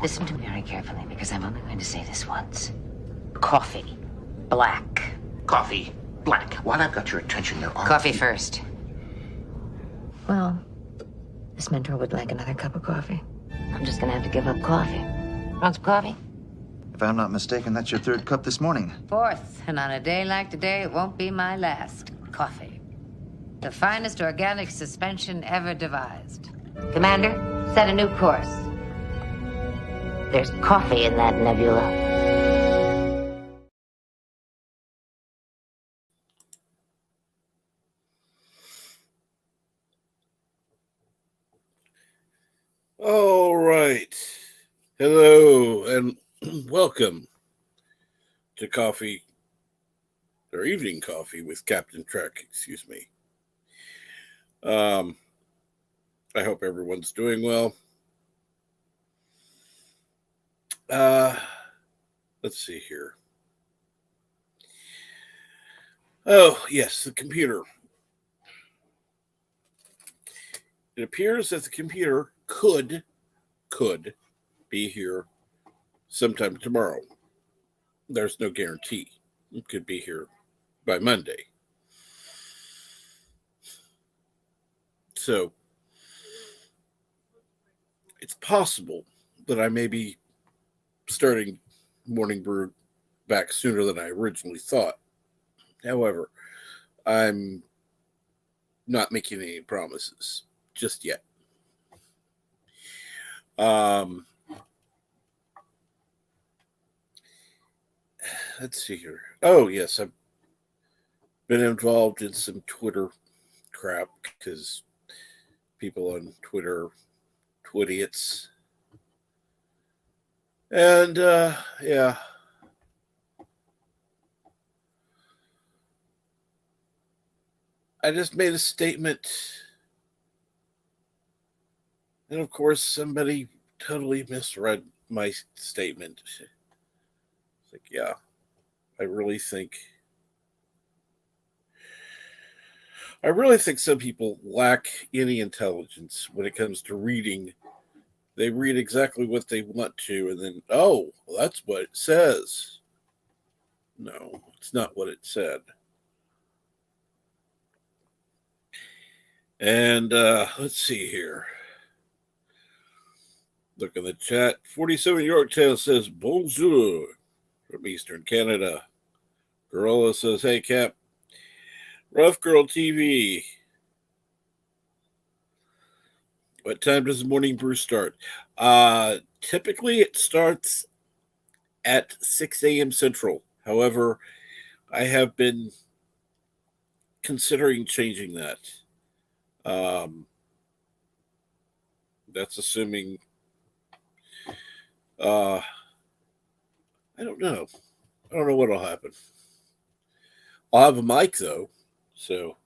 Listen to me very carefully, because I'm only going to say this once. Coffee. Black. Coffee. Black. While I've got your attention, there are... Coffee first. Well, this mentor would like another cup of coffee. I'm just gonna have to give up coffee. Want some coffee? If I'm not mistaken, that's your third cup this morning. Fourth, and on a day like today, it won't be my last. Coffee. The finest organic suspension ever devised. Commander, set a new course. There's coffee in that nebula. All right. Hello and welcome to Coffee, or Evening Coffee with Captain Trek, excuse me. I hope everyone's doing well. Let's see here. Oh, yes, the computer. It appears that the computer could be here sometime tomorrow. There's no guarantee. It could be here by Monday. So it's possible that I may be starting Morning Brew back sooner than I originally thought. However, I'm not making any promises just yet. Let's see here. Oh, yes, I've been involved in some Twitter crap because people on Twitter are twidiots. And, yeah. I just made a statement. And, of course, somebody totally misread my statement. It's like, yeah, I really think some people lack any intelligence when it comes to reading. They read exactly what they want to, and then, oh, well, that's what it says. No, it's not what it said. And let's see here. Look in the chat. 47 Yorktail says, bonjour from Eastern Canada. Gorilla says, hey, Cap. Rough Girl TV. What time does the Morning Brew start? Typically, it starts at 6 a.m. Central. However, I have been considering changing that. That's assuming... I don't know. I don't know what'll happen. I'll have a mic, though. So...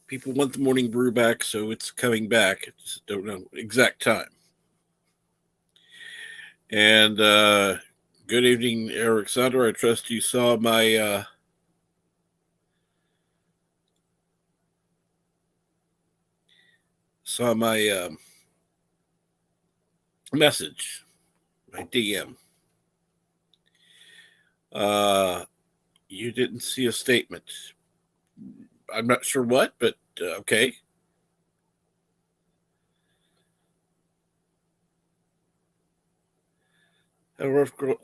people want the Morning Brew back, so it's coming back. I just don't know exact time. And good evening, Alexander. I trust you saw my message, my DM. You didn't see a statement. I'm not sure what, but okay. A rough girl,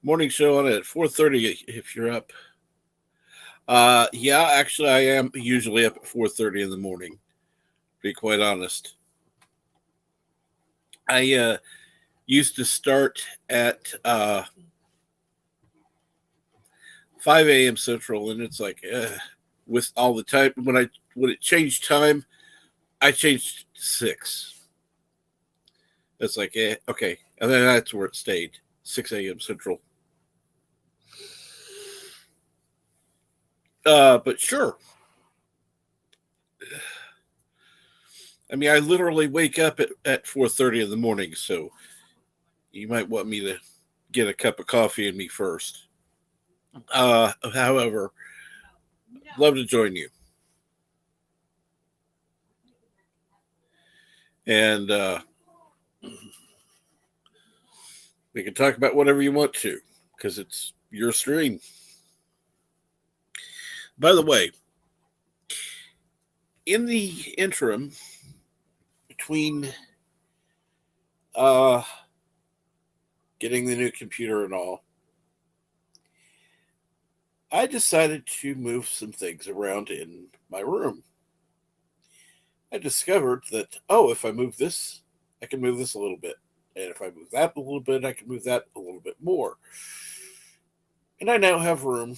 morning show on at 4:30 if you're up. Yeah, actually, I am usually up at 4:30 in the morning. To be quite honest, I used to start at 5 a.m. Central, and it's like with all the time when it changed time, I changed to 6. It's like okay, and then that's where it stayed, 6 a.m. Central. But sure. I mean, I literally wake up at 4:30 in the morning, so you might want me to get a cup of coffee in me first. However, love to join you. And we can talk about whatever you want to because it's your stream. By the way, in the interim between getting the new computer and all, I decided to move some things around in my room. I discovered that, if I move this, I can move this a little bit. And if I move that a little bit, I can move that a little bit more. And I now have room,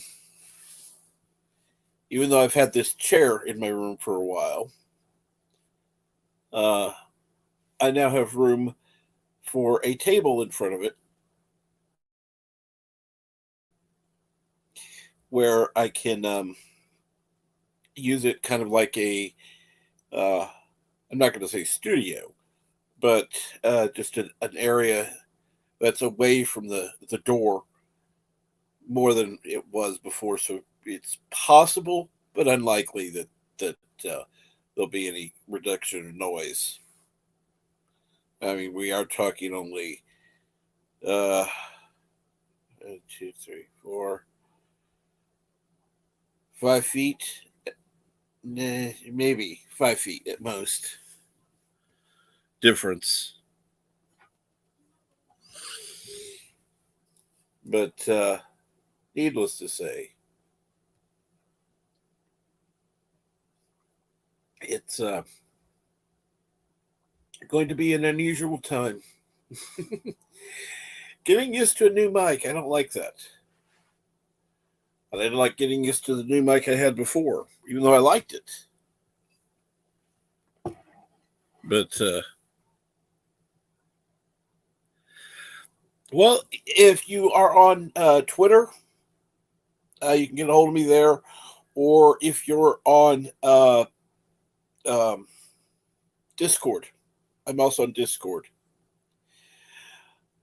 even though I've had this chair in my room for a while, I now have room for a table in front of it where I can use it kind of like I'm not going to say studio, but just an area that's away from the door more than it was before. So it's possible, but unlikely that there'll be any reduction of noise. I mean, we are talking only 1, 2, 3, 4, 5 feet, maybe 5 feet at most difference. But needless to say, it's going to be an unusual time. Getting used to a new mic, I don't like that. I didn't like getting used to the new mic I had before, even though I liked it. But, well, if you are on Twitter, you can get a hold of me there. Or if you're on Discord, I'm also on Discord.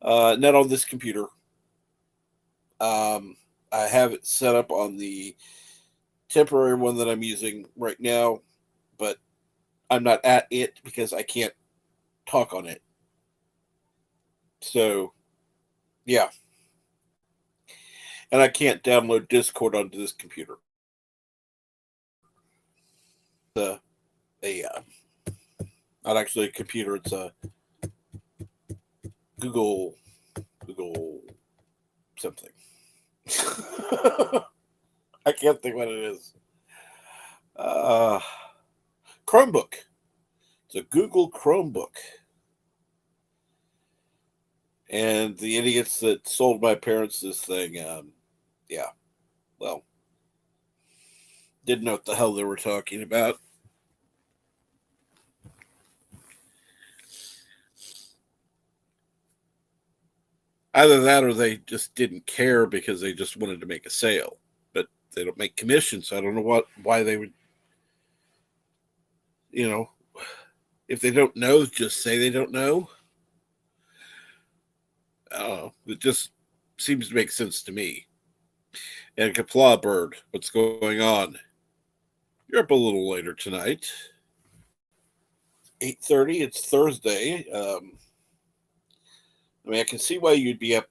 Not on this computer. I have it set up on the temporary one that I'm using right now, but I'm not at it because I can't talk on it. So, yeah. And I can't download Discord onto this computer. Not actually a computer, it's a Google something. I can't think what it is. Chromebook. It's a Google Chromebook. And the idiots that sold my parents this thing, didn't know what the hell they were talking about. Either that or they just didn't care because they just wanted to make a sale. But they don't make commissions, so I don't know why they would, if they don't know, just say they don't know. It just seems to make sense to me. And Kapla Bird, what's going on? You're up a little later tonight. 8:30. It's Thursday. I can see why you'd be up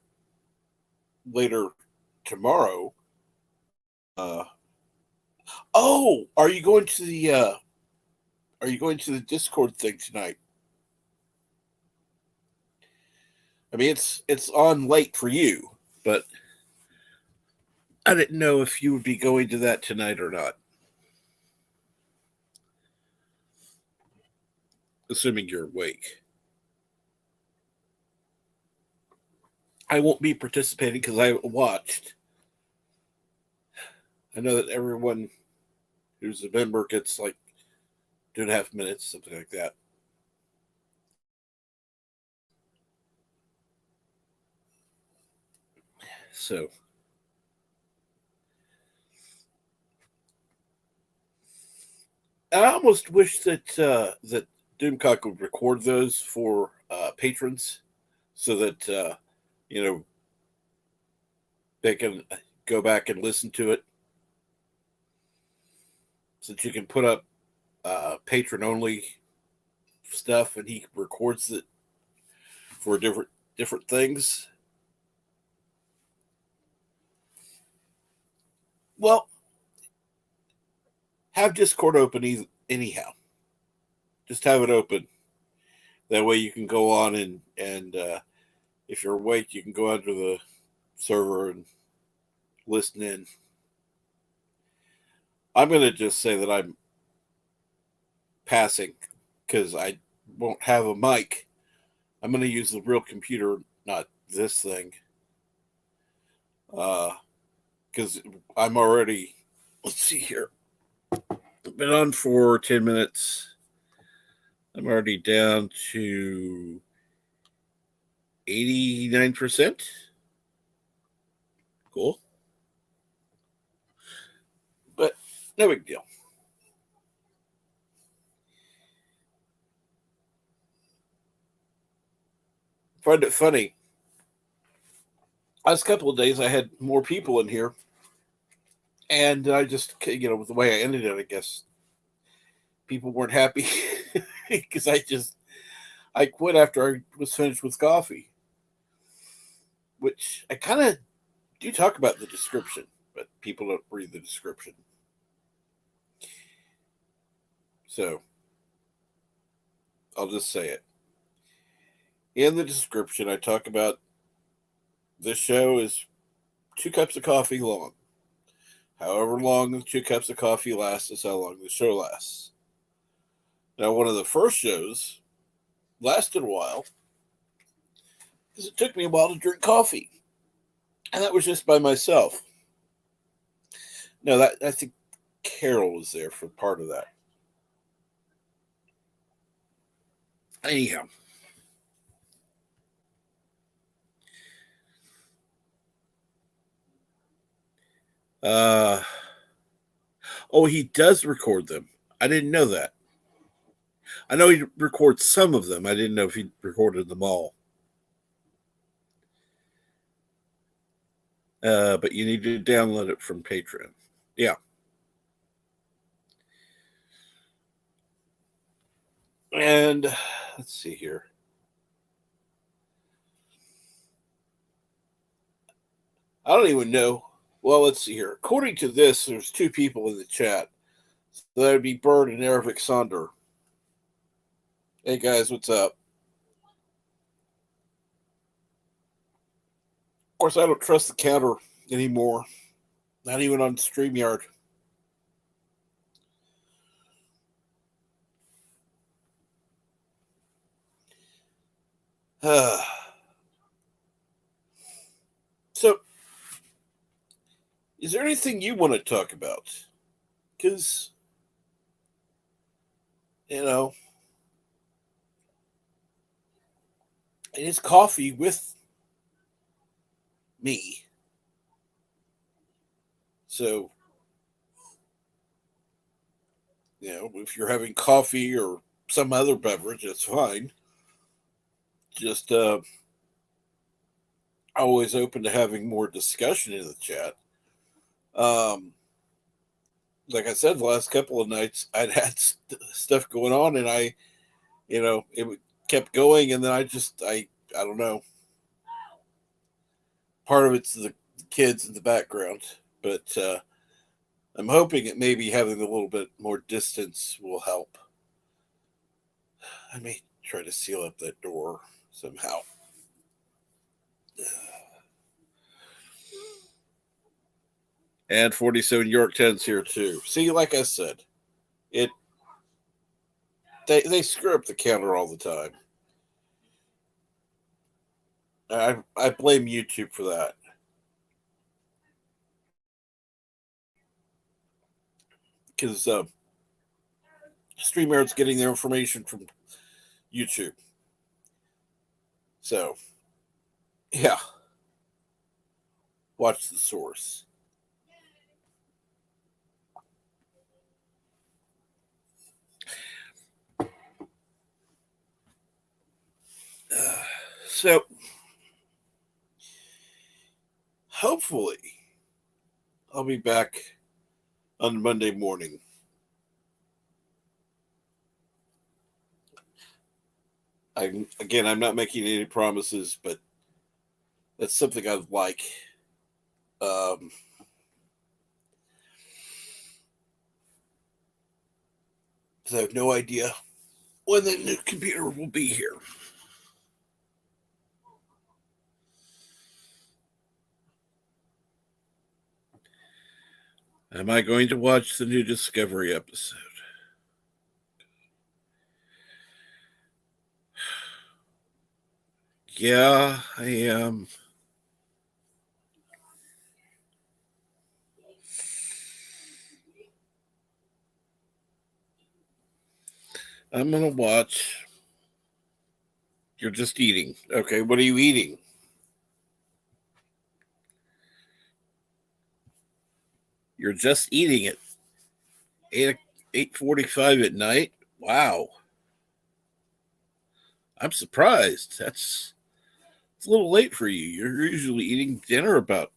later tomorrow. Are you going to the Discord thing tonight? I mean, it's on late for you, but I didn't know if you would be going to that tonight or not. Assuming you're awake. I won't be participating because I watched. I know that everyone who's a member gets like 2.5 minutes, something like that. So I almost wish that that Doomcock would record those for patrons, so that they can go back and listen to it, so that you can put up patron only stuff, and he records it for different things. Well, have Discord open anyhow. Just have it open. That way you can go on and if you're awake, you can go onto the server and listen in. I'm going to just say that I'm passing because I won't have a mic. I'm going to use the real computer, not this thing. Because I'm already, let's see here. I've been on for 10 minutes. I'm already down to 89%. Cool. But no big deal. Find it funny. Last couple of days, I had more people in here. And I just, with the way I ended it, I guess people weren't happy because I quit after I was finished with coffee, which I kind of do talk about in the description, but people don't read the description. So I'll just say it. In the description, I talk about this show is 2 cups of coffee long. However long the 2 cups of coffee lasts is how long the show lasts. Now, one of the first shows lasted a while because it took me a while to drink coffee. And that was just by myself. No, I think Carol was there for part of that. Anyhow. He does record them. I didn't know that. I know he records some of them. I didn't know if he recorded them all. But you need to download it from Patreon. Yeah. And let's see here. I don't even know. Well, let's see here. According to this, there's 2 people in the chat. So that would be Bird and Ervik Sonder. Hey guys, what's up? Of course, I don't trust the counter anymore. Not even on StreamYard. So, is there anything you want to talk about? Because, it is coffee with me. So, if you're having coffee or some other beverage, that's fine. Just always open to having more discussion in the chat. Like I said, the last couple of nights I'd had stuff going on, and it kept going, and then I don't know. Part of it's the kids in the background, but I'm hoping that maybe having a little bit more distance will help. I may try to seal up that door somehow. And 47 Yorktown's here too. See, like I said, they screw up the counter all the time. I blame YouTube for that. Because StreamYard's getting their information from YouTube. So, yeah. Watch the source. So, hopefully, I'll be back on Monday morning. I'm not making any promises, but that's something I'd like. Um, because I have no idea when the new computer will be here. Am I going to watch the new Discovery episode? Yeah, I am. I'm going to watch. You're just eating. Okay, what are you eating? You're just eating at 8:45 at night? Wow. I'm surprised. It's a little late for you. You're usually eating dinner about,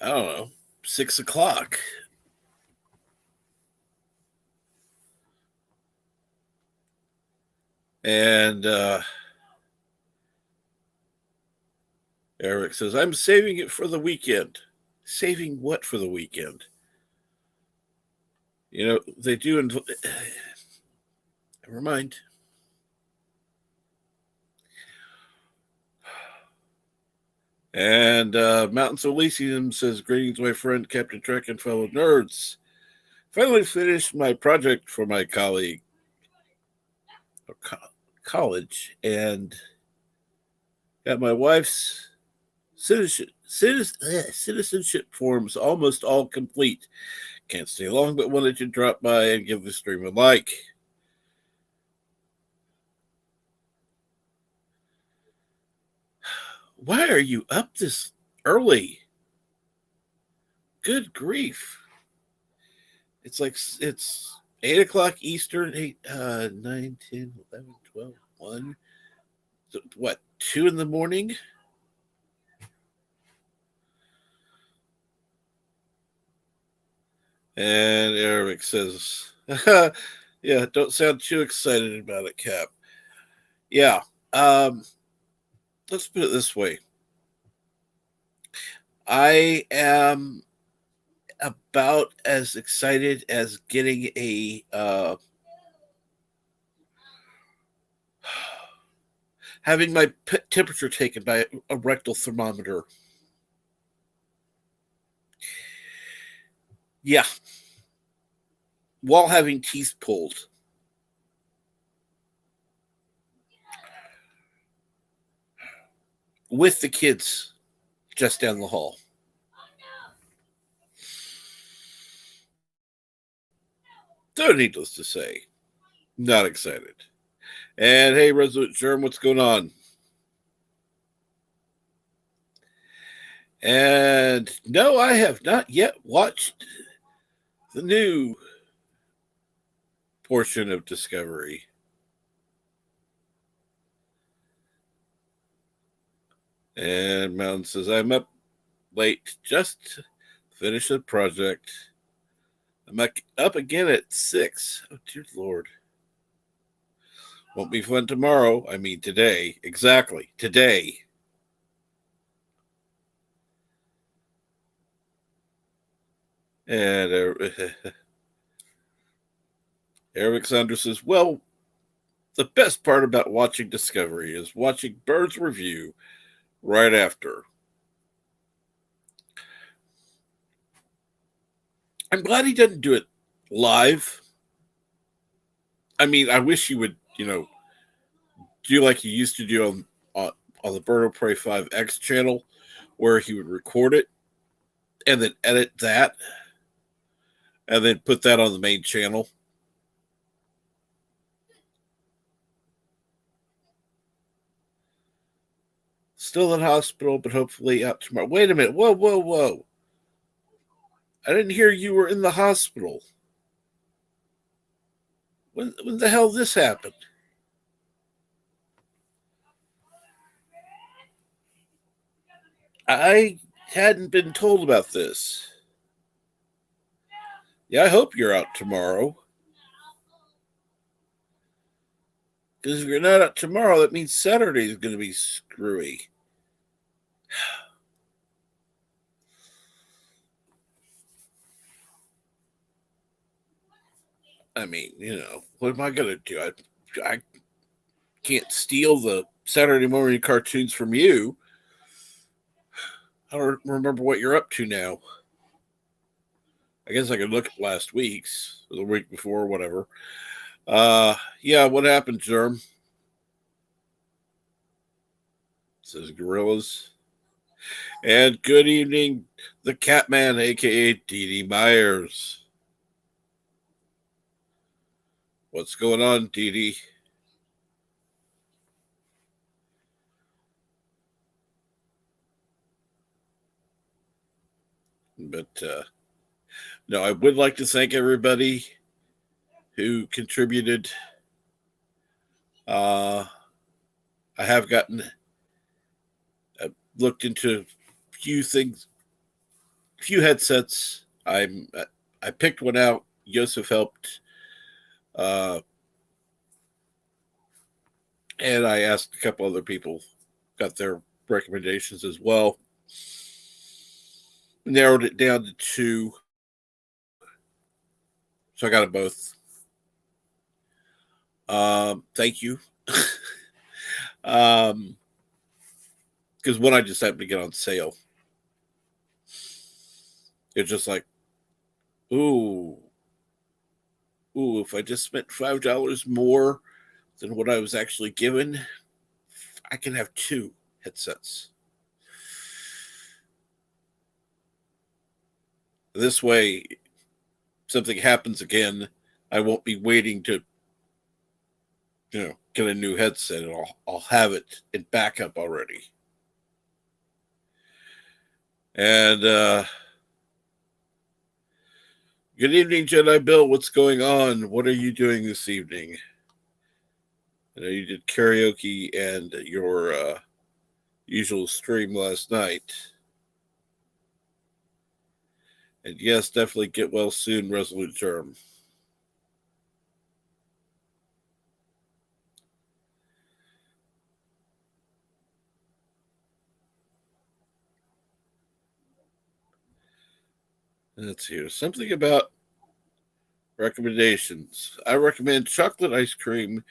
I don't know, 6 o'clock. And Eric says, I'm saving it for the weekend. Saving what for the weekend? You know, they do. Never mind. And Mountains Elysium says, greetings, my friend, Captain Trek, and fellow nerds. Finally finished my project for my colleague, college, and got my wife's citizenship forms almost all complete. Can't stay long, but wanted to drop by and give the stream a like. Why are you up this early? Good grief. It's 8 o'clock Eastern, 9, 10, 11, 12, 1. So, what, 2 in the morning? And Eric says, yeah, don't sound too excited about it, Cap. Yeah. Let's put it this way. I am about as excited as getting having my temperature taken by a rectal thermometer. Yeah. While having teeth pulled. With the kids just down the hall. So needless to say, not excited. And hey, Resolute Germ, what's going on? And no, I have not yet watched the new portion of Discovery. And Mountain says, I'm up late just to finish the project. I'm up again at 6. Oh, dear Lord. Won't be fun tomorrow. I mean, today. Exactly. Today. And Eric Saunders says, well, the best part about watching Discovery is watching Bird's review right after. I'm glad he didn't do it live. I mean, I wish he would, do like he used to do on the Bird of Prey 5X channel, where he would record it and then edit that and then put that on the main channel. Still in hospital, but hopefully out tomorrow. Wait a minute. Whoa, whoa, whoa. I didn't hear you were in the hospital. When the hell this happened? I hadn't been told about this. Yeah, I hope you're out tomorrow. Because if you're not out tomorrow, that means Saturday is going to be screwy. I mean, what am I going to do? I can't steal the Saturday morning cartoons from you. I don't remember what you're up to now. I guess I could look at last week's, or the week before, whatever. Yeah, what happened, Germ? Says Gorillas. And good evening, the Catman, aka Dee Myers. What's going on, Dee? But no, I would like to thank everybody who contributed. I have looked into a few things, few headsets. I picked one out. Yosef helped, and I asked a couple other people, got their recommendations as well. Narrowed it down to two, so I got them both. Thank you. Because one I just happened to get on sale. It's just like, ooh, if I just spent $5 more than what I was actually given, I can have two headsets. This way, if something happens again, I won't be waiting to, get a new headset, and I'll have it in backup already. And good evening, Jedi Bill. What's going on? What are you doing this evening? I know you did karaoke and your usual stream last night. And yes, definitely get well soon, Resolute Germ. Let's hear something about recommendations. I recommend chocolate ice cream,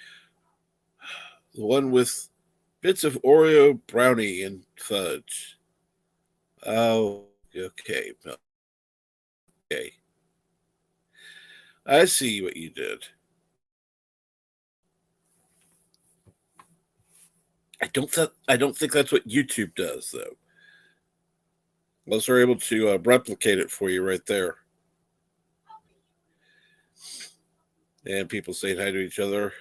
the one with bits of Oreo brownie and fudge. Oh, okay. Okay. I see what you did. I don't think that's what YouTube does, though. Unless they're able to replicate it for you right there. And people saying hi to each other.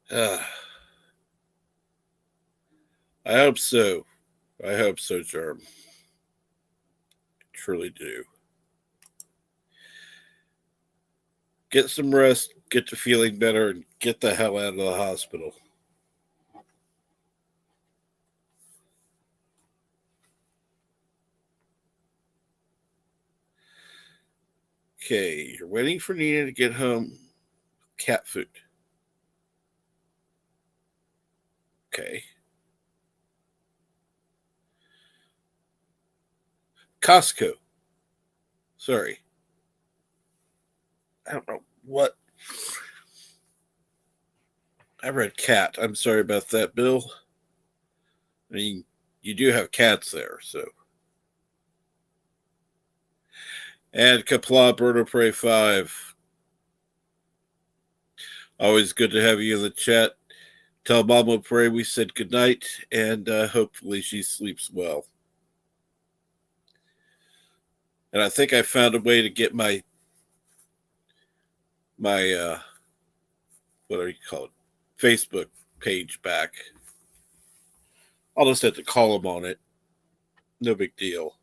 I hope so. I hope so, Germ. Truly do. Get some rest, get to feeling better, and get the hell out of the hospital. Okay, you're waiting for Nina to get home. Cat food. Okay. Costco. Sorry. I don't know what. I read cat. I'm sorry about that, Bill. I mean, you do have cats there, so. And Kapla Birdo Prey 5. Always good to have you in the chat. Tell Mama Prey we said goodnight, and hopefully she sleeps well. And I think I found a way to get my what do you call it, Facebook page back. I'll just have to call them on it. No big deal.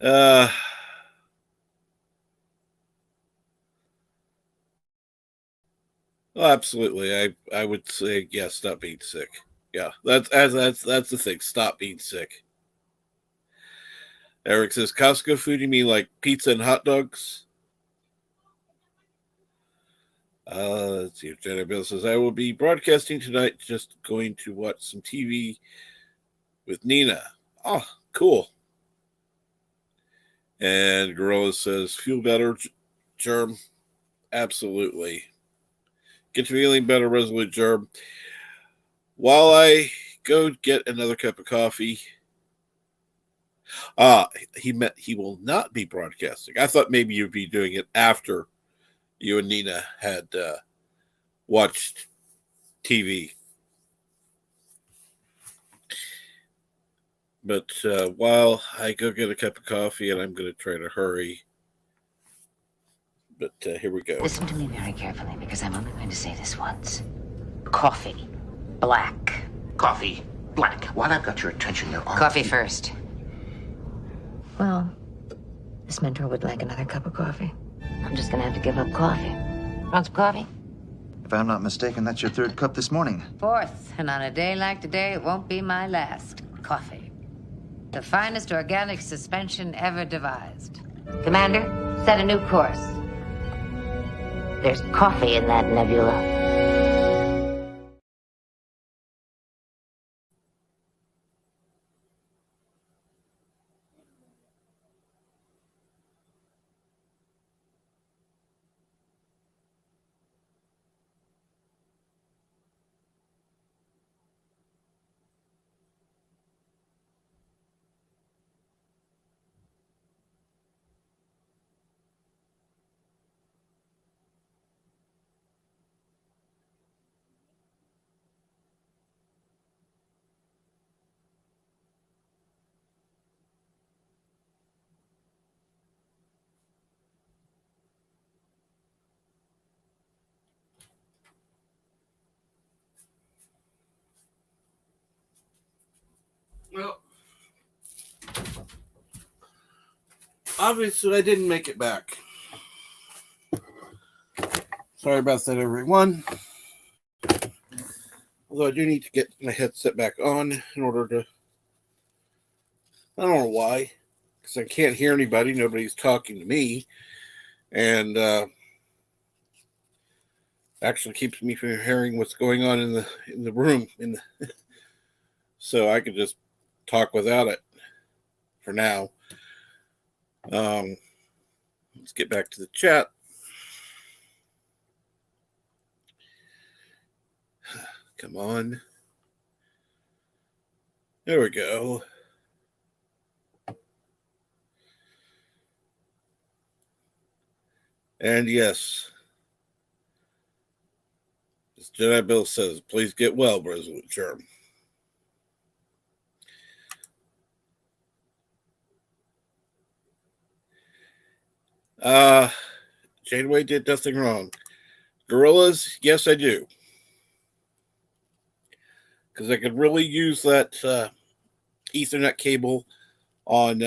Uh, well, absolutely. I would say yes. Stop being sick. Yeah, that's the thing. Stop being sick. Eric says Costco food. You mean like pizza and hot dogs? Let's see if Jenna Bill says I will be broadcasting tonight. Just going to watch some TV with Nina. Oh, cool. And Gorilla says feel better, Germ. Absolutely. Get to feeling better, Resolute Germ. While I go get another cup of coffee. He meant he will not be broadcasting. I thought maybe you'd be doing it after you and Nina had watched TV. But while I go get a cup of coffee, and I'm going to try to hurry. But here we go. Listen to me very carefully, because I'm only going to say this once. Coffee. Black. Coffee. Black. While I've got your attention, there are... Coffee first. Well, this mentor would like another cup of coffee. I'm just gonna have to give up coffee. Want some coffee? If I'm not mistaken, that's your third cup this morning. Fourth, and on a day like today, it won't be my last. Coffee. The finest organic suspension ever devised. Commander, set a new course. There's coffee in that nebula. Well, obviously I didn't make it back. Sorry about that, everyone. Although I do need to get my headset back on in order to... I don't know why. Because I can't hear anybody. Nobody's talking to me. And actually keeps me from hearing what's going on in the room. So I could just talk without it for now. Let's get back to the chat. Come on. There we go. And yes, as Jedi Bill says, please get well, Resolute Germ. Janeway did nothing wrong. Gorillas, yes, I do. Because I could really use that Ethernet cable on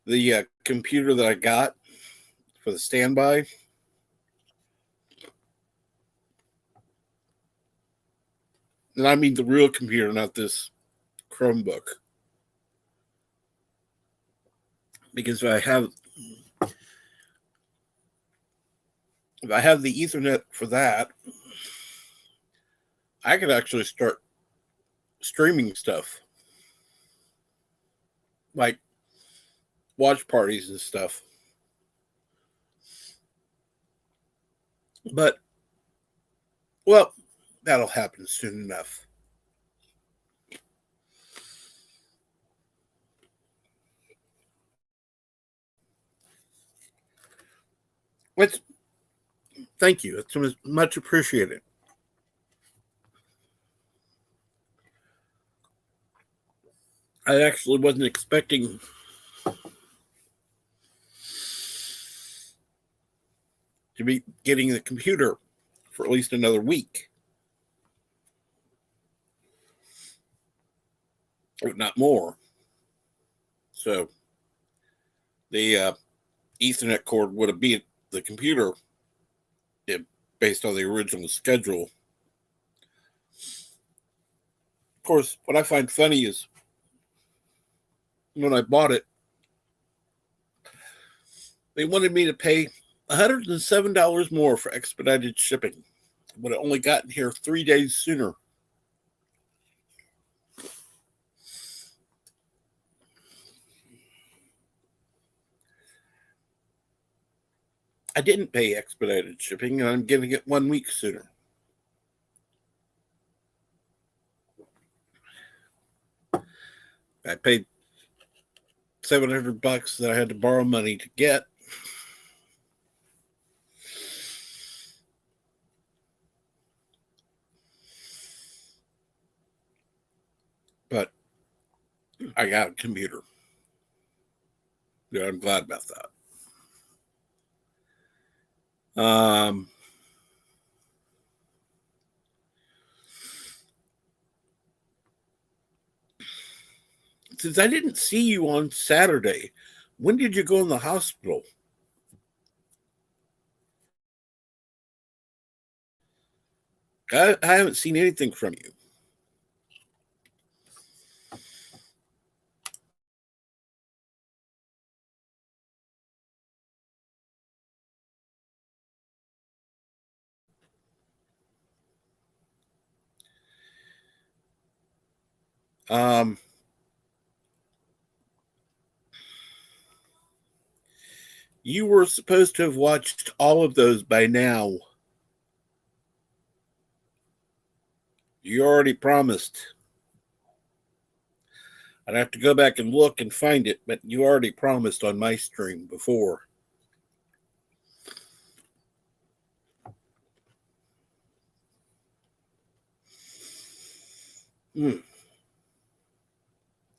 the computer that I got for the standby. And I mean the real computer, not this Chromebook. Because if I have the Ethernet for that, I could actually start streaming stuff. Like watch parties and stuff. But, well, that'll happen soon enough. Thank you. It's much appreciated. I actually wasn't expecting to be getting the computer for at least another week. If not more. So the Ethernet cord would have been the computer based on the original schedule. Of course, what I find funny is when I bought it, they wanted me to pay $107 more for expedited shipping, but it only gotten here 3 days sooner. I didn't pay expedited shipping, and I'm getting it 1 week sooner. I paid $700 that I had to borrow money to get. But I got a computer. Yeah, I'm glad about that. Since I didn't see you on Saturday, when did you go in the hospital? I haven't seen anything from you. You were supposed to have watched all of those by now. You already promised. I'd have to go back and look and find it, but you already promised on my stream before.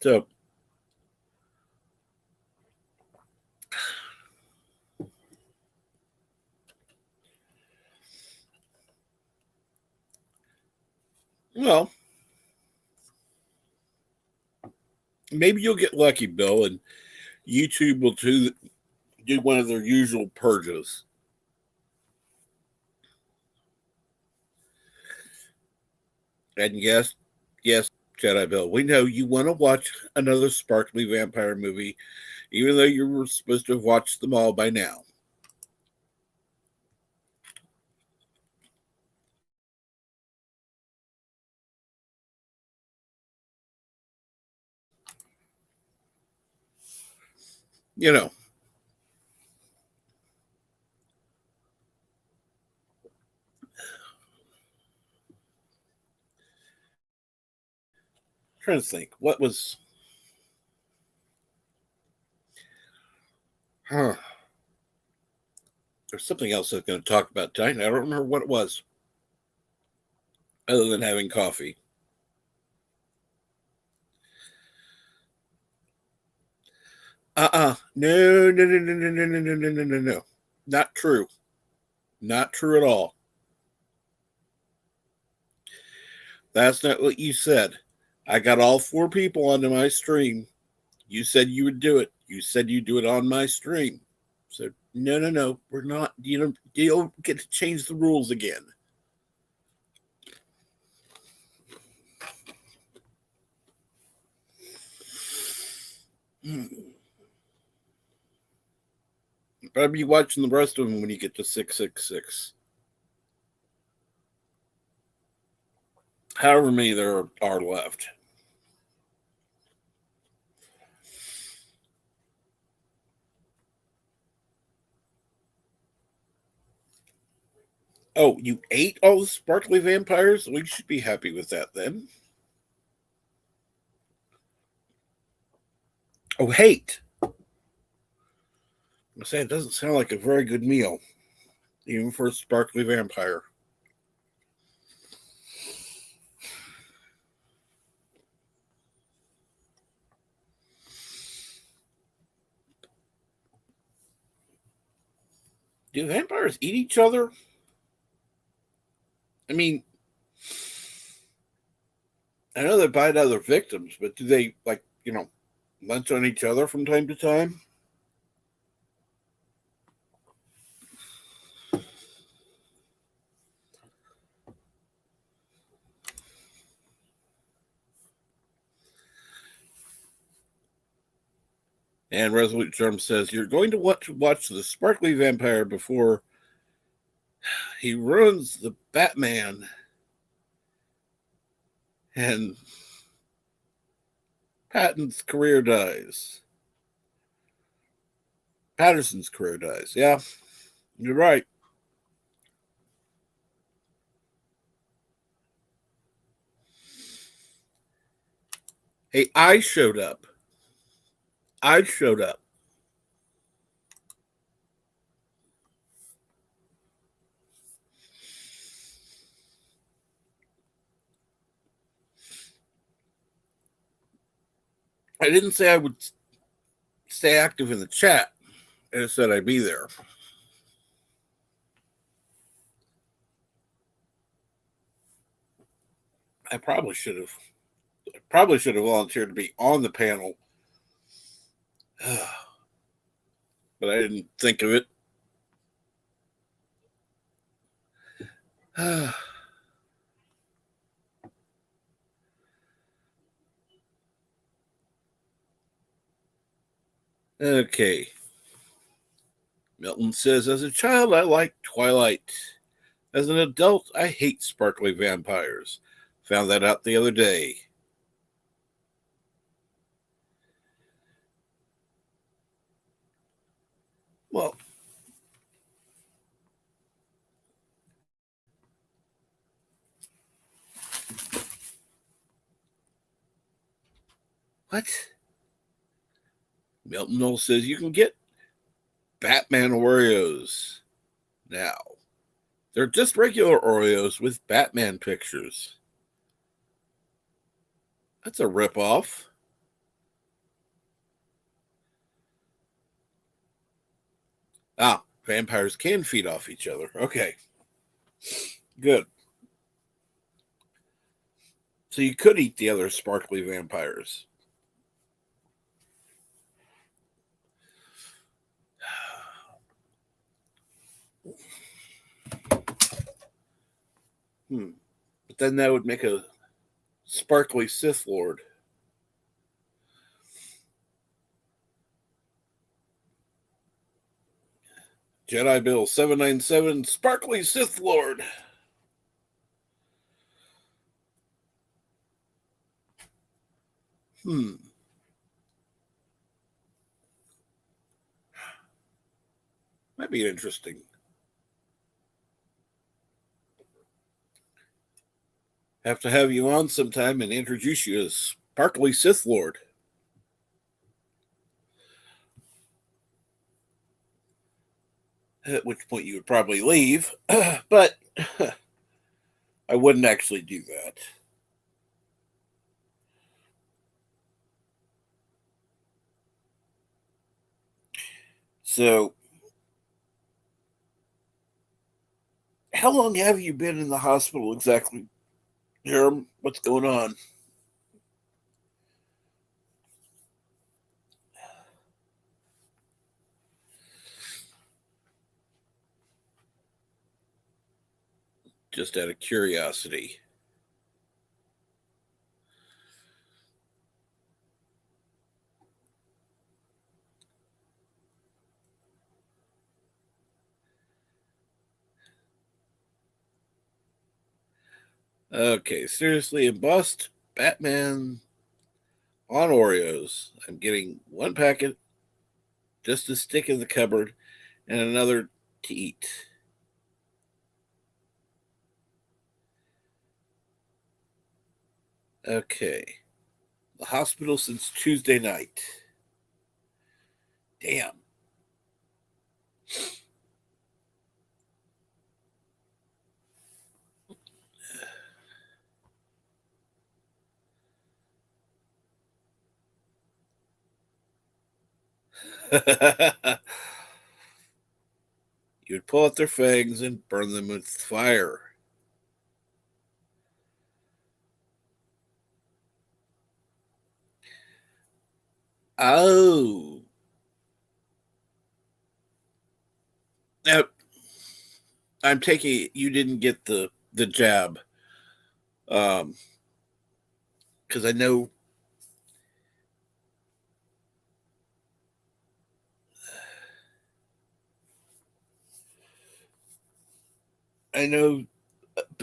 So, well, maybe you'll get lucky, Bill, and YouTube will do one of their usual purges. And yes, Jedi Bill, we know you want to watch another sparkly vampire movie, even though you were supposed to have watched them all by now. You know. Trying to think, what was... There's something else I was going to talk about tonight. I don't remember what it was, other than having coffee. No. Not true. Not true at all. That's not what you said. I got all 4 people onto my stream. You said you would do it. You said you'd do it on my stream. So, no. We're not. You don't get to change the rules again. But I'll be watching the rest of them when you get to 666. However many there are left. Oh, you ate all the sparkly vampires? We should be happy with that then. Oh, hate. I say it doesn't sound like a very good meal, even for a sparkly vampire. Do vampires eat each other? I mean, I know they bite other victims, but do they, like, munch on each other from time to time. And Resolute Germ says, you're going to watch the sparkly vampire before he ruins the Batman and Patton's career dies. Patterson's career dies. Yeah, you're right. Hey, I showed up. I showed up. I didn't say I would stay active in the chat. I just said I'd be there. I probably should have volunteered to be on the panel. But I didn't think of it. Okay. Milton says, as a child, I liked Twilight. As an adult, I hate sparkly vampires. Found that out the other day. Well, what? Milton Knowles says you can get Batman Oreos now. They're just regular Oreos with Batman pictures. That's a ripoff. Ah, vampires can feed off each other. Okay. Good. So you could eat the other sparkly vampires. But then that would make a sparkly Sith Lord. Jedi Bill 797, Sparkly Sith Lord. Might be interesting. Have to have you on sometime and introduce you as Sparkly Sith Lord. At which point you would probably leave, but I wouldn't actually do that. So, how long have you been in the hospital exactly, Jerem? What's going on? Just out of curiosity. Okay, seriously, embossed Batman on Oreos. I'm getting one packet just to stick in the cupboard and another to eat. Okay. The hospital since Tuesday night. Damn. You'd pull out their fangs and burn them with fire. Oh. Now, I'm taking it you didn't get the jab. Um, because I know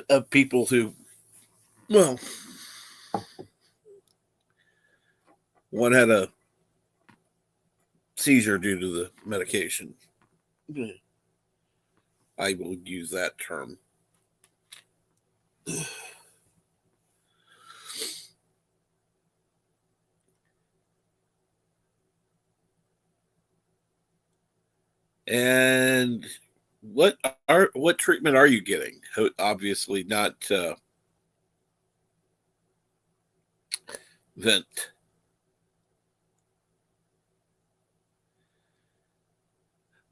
of people who, well, one had a seizure due to the medication. I will use that term. And what treatment are you getting? Obviously not vent.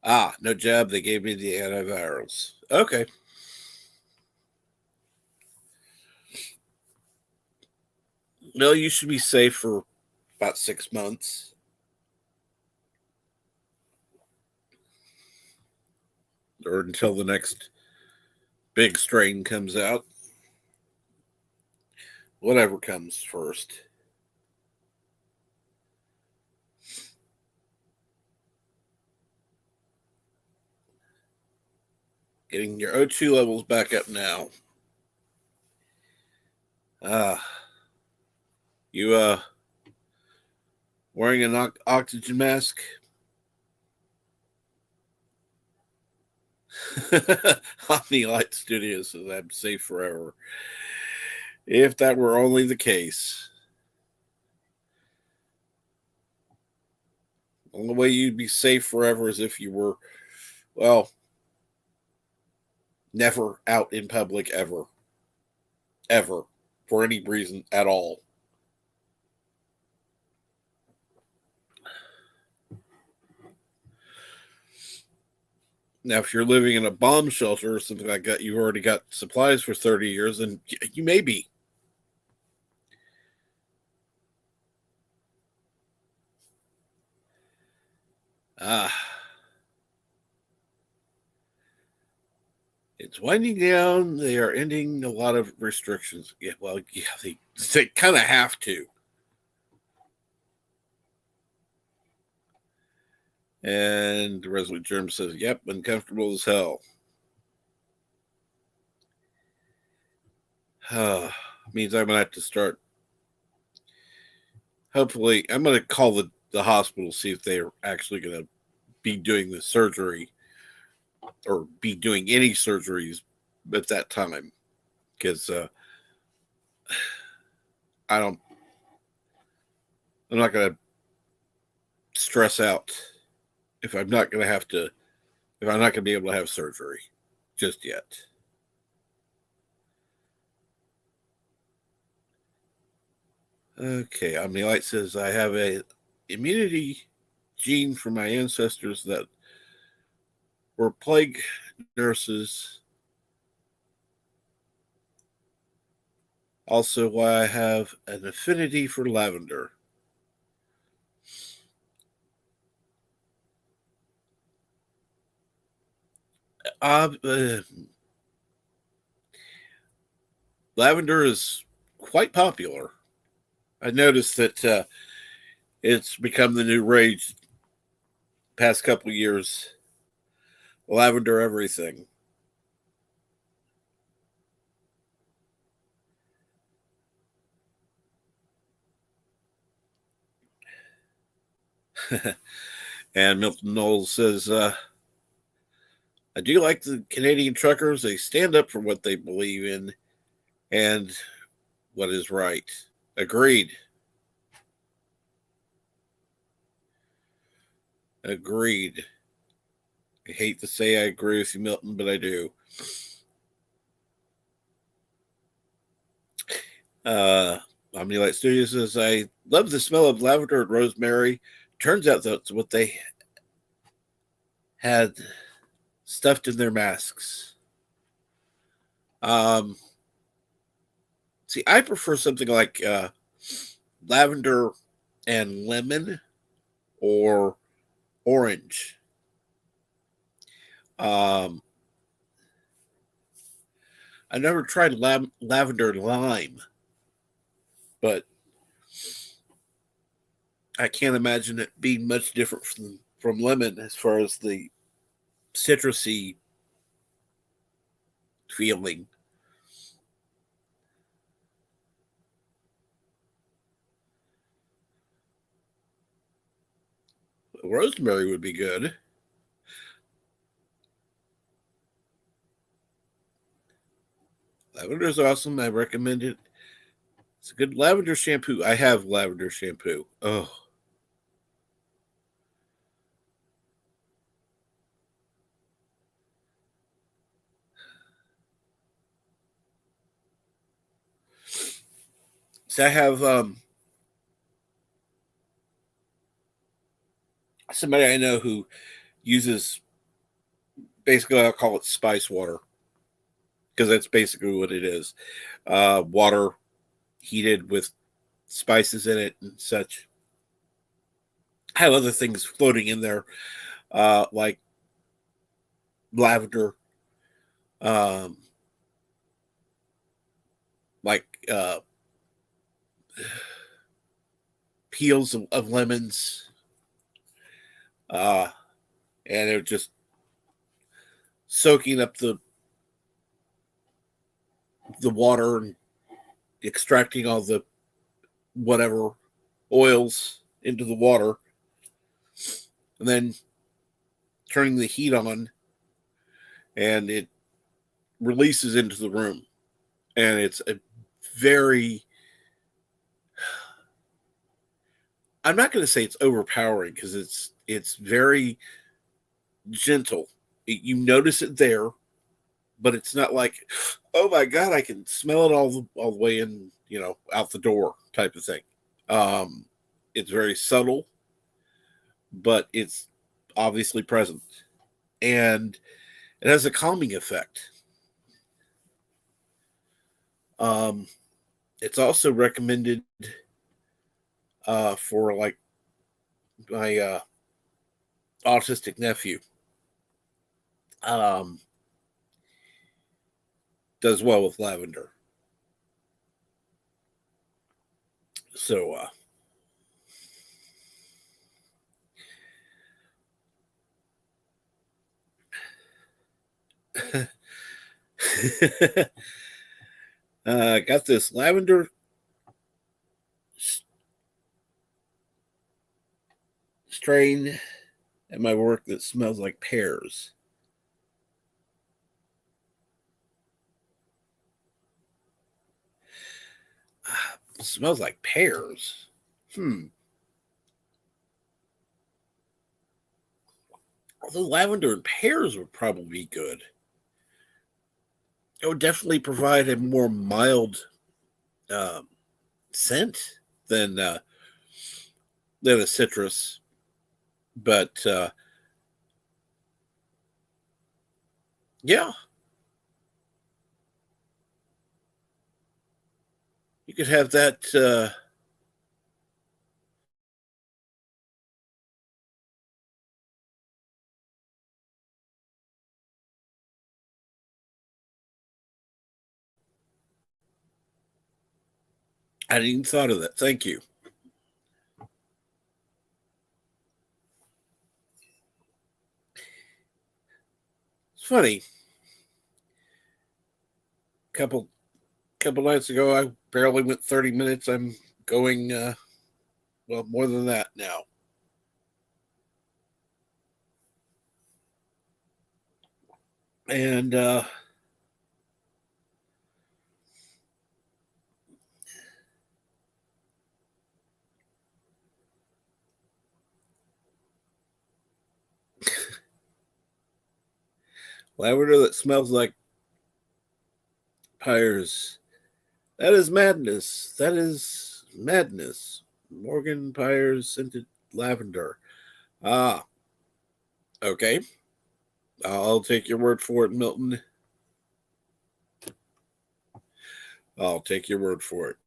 Ah, no jab. They gave me the antivirals. Okay. No, you should be safe for about 6 months or until the next big strain comes out. Whatever comes first. Getting your O2 levels back up now. Ah, you wearing an oxygen mask? Omni-Light Studios says I'm safe forever. If that were only the case. The only way you'd be safe forever is if you were, well, never out in public ever. Ever. For any reason at all. Now, if you're living in a bomb shelter or something like that, you've already got supplies for 30 years, and you may be. Ah. It's winding down. They are ending a lot of restrictions. Yeah, well, yeah, they kind of have to. And the Resolute Germ says, yep, uncomfortable as hell. Means I'm going to have to start. Hopefully, I'm going to call the hospital, see if they're actually going to be doing the surgery or be doing any surgeries at that time. Because I'm not going to stress out if I'm not going to be able to have surgery just yet. Okay, Omnilight says I have a immunity gene from my ancestors that were plague nurses. Also, why I have an affinity for lavender. Uh, uh, Lavender is quite popular. I noticed that it's become the new rage past couple years. Lavender everything. And Milton Knowles says, I do like the Canadian truckers. They stand up for what they believe in and what is right. Agreed. Agreed. I hate to say I agree with you, Milton, but I do. Omnilight Studios says, I love the smell of lavender and rosemary. Turns out that's what they had stuffed in their masks. See, I prefer something like lavender and lemon or orange. Um, I never tried lavender lime, but I can't imagine it being much different from lemon as far as the citrusy feeling. Rosemary would be good. Lavender's awesome. I recommend it. It's a good lavender shampoo. I have lavender shampoo. Oh, so I have somebody I know who uses, basically, I'll call it spice water because that's basically what it is. Water heated with spices in it and such. I have other things floating in there, like lavender, um, like peels of lemons, uh, and they're just soaking up the water and extracting all the whatever oils into the water, and then turning the heat on, and it releases into the room. And it's a very, I'm not going to say it's overpowering because it's very gentle. You notice it there, but it's not like, oh my god, I can smell it all the way in, out the door type of thing. Um, it's very subtle, but it's obviously present, and it has a calming effect. Um, it's also recommended for like my autistic nephew. Um, does well with lavender. So got this lavender strain at my work that smells like pears. It smells like pears. Although lavender and pears would probably be good. It would definitely provide a more mild um, scent than a citrus, but yeah, you could have that. I hadn't even thought of that. Thank you. It's funny. Couple couple nights ago, I barely went 30 minutes. I'm going well more than that now. And lavender that smells like pyres. That is madness. That is madness. Morgan Pyres scented lavender. Ah, okay. I'll take your word for it, Milton. I'll take your word for it.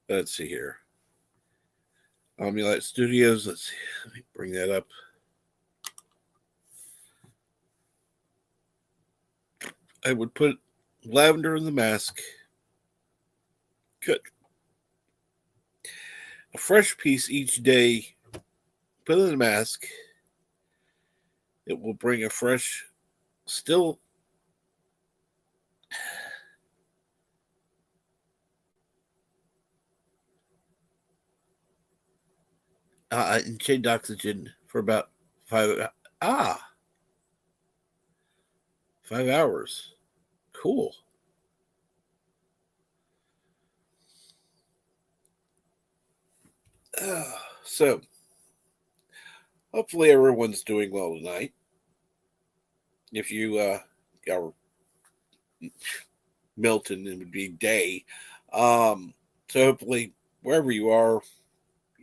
Let's see here. Omnilight Studios. Let's see. Let me bring that up. I would put lavender in the mask. Good. A fresh piece each day. Put in the mask. It will bring a fresh, still. And change oxygen for about 5 hours. Cool. So hopefully everyone's doing well tonight. If you are Milton, it would be day. So hopefully wherever you are,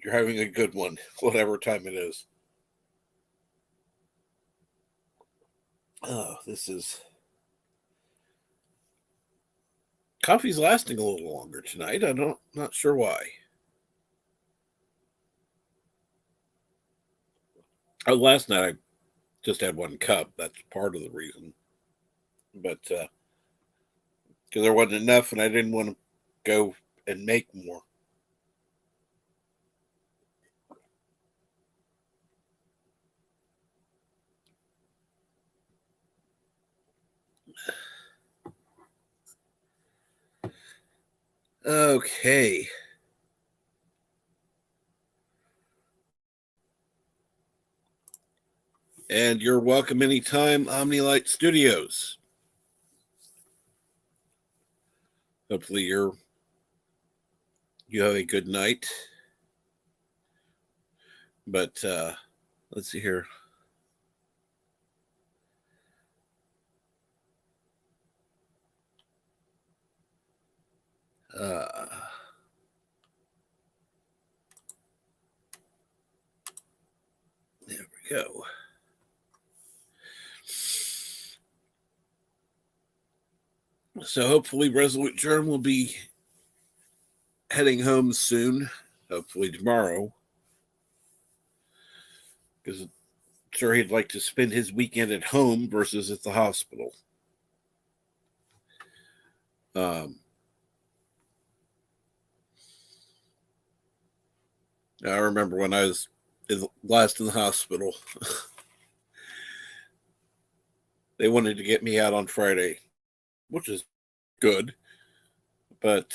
you're having a good one, whatever time it is. Oh, coffee's lasting a little longer tonight. Not sure why. Last night I just had one cup. That's part of the reason. But because there wasn't enough and I didn't want to go and make more. Okay. And you're welcome anytime, Omnilight Studios. Hopefully you have a good night. But let's see here. There we go. So hopefully Resolute Germ will be heading home soon. Hopefully tomorrow. Because I'm sure he'd like to spend his weekend at home versus at the hospital. I remember when I was last in the hospital, they wanted to get me out on Friday, which is good, but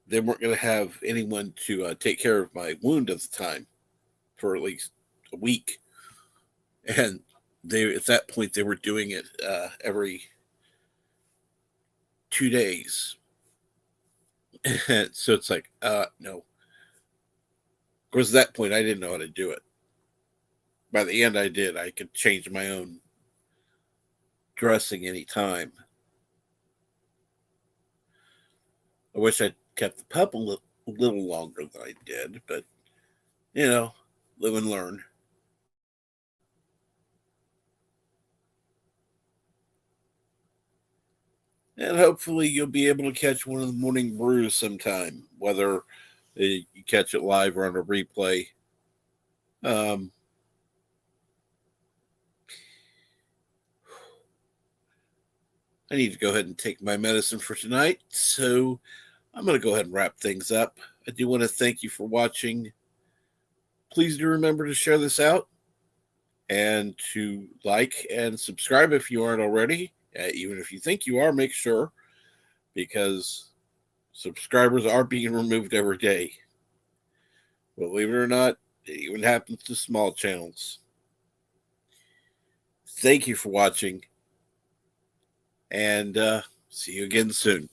they weren't going to have anyone to take care of my wound at the time for at least a week. And at that point, they were doing it every 2 days. So it's like, no. Of course, at that point, I didn't know how to do it. By the end, I did. I could change my own dressing anytime. I wish I'd kept the pup a little longer than I did, but, live and learn. And hopefully you'll be able to catch one of the morning brews sometime, whether you catch it live or on a replay. I need to go ahead and take my medicine for tonight, so I'm going to go ahead and wrap things up. I do want to thank you for watching. Please do remember to share this out and to like and subscribe if you aren't already. Even if you think you are, make sure, because subscribers are being removed every day. Believe it or not, it even happens to small channels. Thank you for watching, and see you again soon.